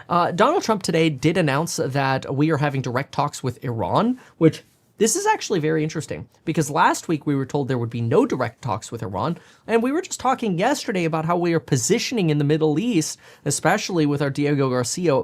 Donald Trump today did announce that we are having direct talks with Iran, which this is actually very interesting because last week we were told there would be no direct talks with Iran. And we were just talking yesterday about how we are positioning in the Middle East, especially with our Diego Garcia,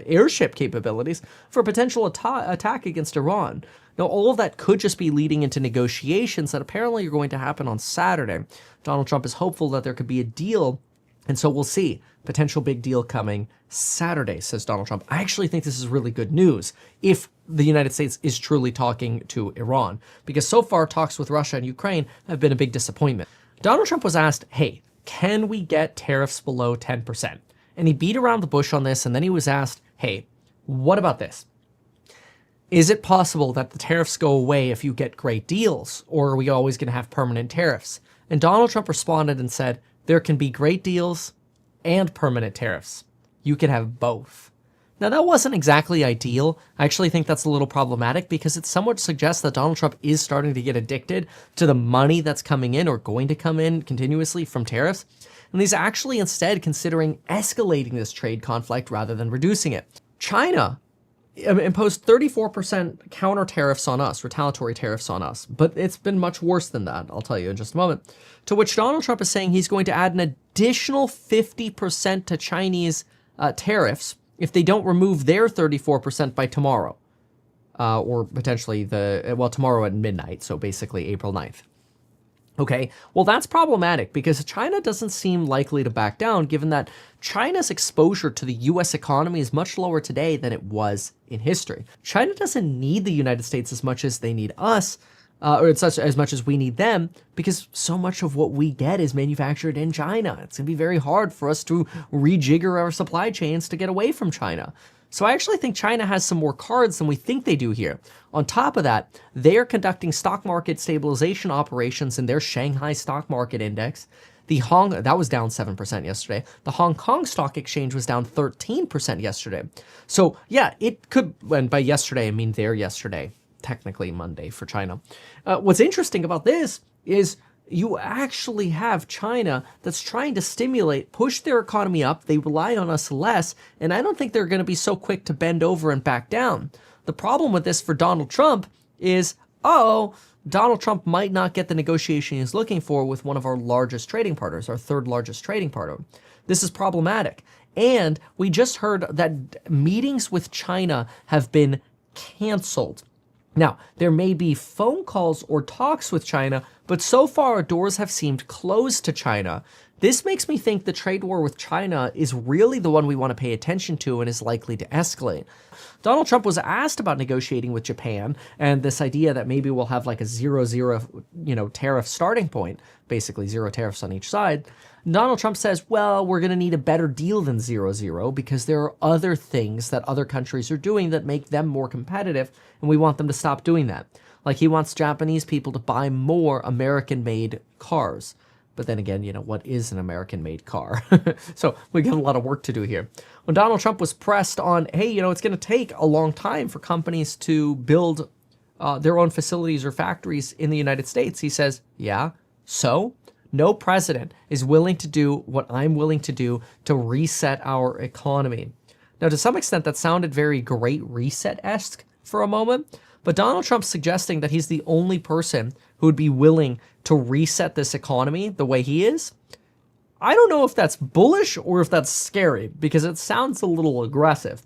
airship capabilities for potential attack against Iran. Now, all of that could just be leading into negotiations that apparently are going to happen on Saturday. Donald Trump is hopeful that there could be a deal. And so we'll see. Potential big deal coming Saturday, says Donald Trump. I actually think this is really good news if the United States is truly talking to Iran, because so far talks with Russia and Ukraine have been a big disappointment. Donald Trump was asked, hey, can we get tariffs below 10%? And he beat around the bush on this, and then he was asked, hey, what about this? Is it possible that the tariffs go away if you get great deals, or are we always going to have permanent tariffs? And Donald Trump responded and said, there can be great deals and permanent tariffs. You can have both. Now, that wasn't exactly ideal. I actually think that's a little problematic because it somewhat suggests that Donald Trump is starting to get addicted to the money that's coming in or going to come in continuously from tariffs. And he's actually instead considering escalating this trade conflict rather than reducing it. China imposed 34% counter tariffs on us, retaliatory tariffs on us. But it's been much worse than that, I'll tell you in just a moment. To which Donald Trump is saying he's going to add an additional 50% to Chinese tariffs if they don't remove their 34% by tomorrow. Or potentially tomorrow at midnight, so basically April 9th. Okay, well, that's problematic because China doesn't seem likely to back down, given that China's exposure to the U.S. economy is much lower today than it was in history. China doesn't need the United States as much as they need us, or as much as we need them, because so much of what we get is manufactured in China. It's going to be very hard for us to rejigger our supply chains to get away from China. So I actually think China has some more cards than we think they do here. On top of that, they are conducting stock market stabilization operations in their Shanghai stock market index. That was down 7% yesterday. The Hong Kong Stock Exchange was down 13% yesterday. So yeah, it could, and by yesterday, I mean their yesterday, technically Monday for China. What's interesting about this is you actually have China that's trying to push their economy up. They rely on us less, and I don't think they're going to be so quick to bend over and back down. The problem with this for Donald Trump is, Donald Trump might not get the negotiation he's looking for with one of our largest trading partners, our third largest trading partner. This is problematic. And we just heard that meetings with China have been canceled. Now, there may be phone calls or talks with China, but so far doors have seemed closed to China. This makes me think the trade war with China is really the one we want to pay attention to and is likely to escalate. Donald Trump was asked about negotiating with Japan and this idea that maybe we'll have like a 0-0, tariff starting point, basically 0 tariffs on each side. Donald Trump says, well, we're going to need a better deal than 0-0 because there are other things that other countries are doing that make them more competitive, and we want them to stop doing that. Like he wants Japanese people to buy more American-made cars. But then again, what is an American-made car? So we got a lot of work to do here. When Donald Trump was pressed on, hey, it's going to take a long time for companies to build their own facilities or factories in the United States, he says, yeah, so? No president is willing to do what I'm willing to do to reset our economy. Now, to some extent, that sounded very Great Reset-esque for a moment, but Donald Trump's suggesting that he's the only person who would be willing to reset this economy the way he is. I don't know if that's bullish or if that's scary, because it sounds a little aggressive.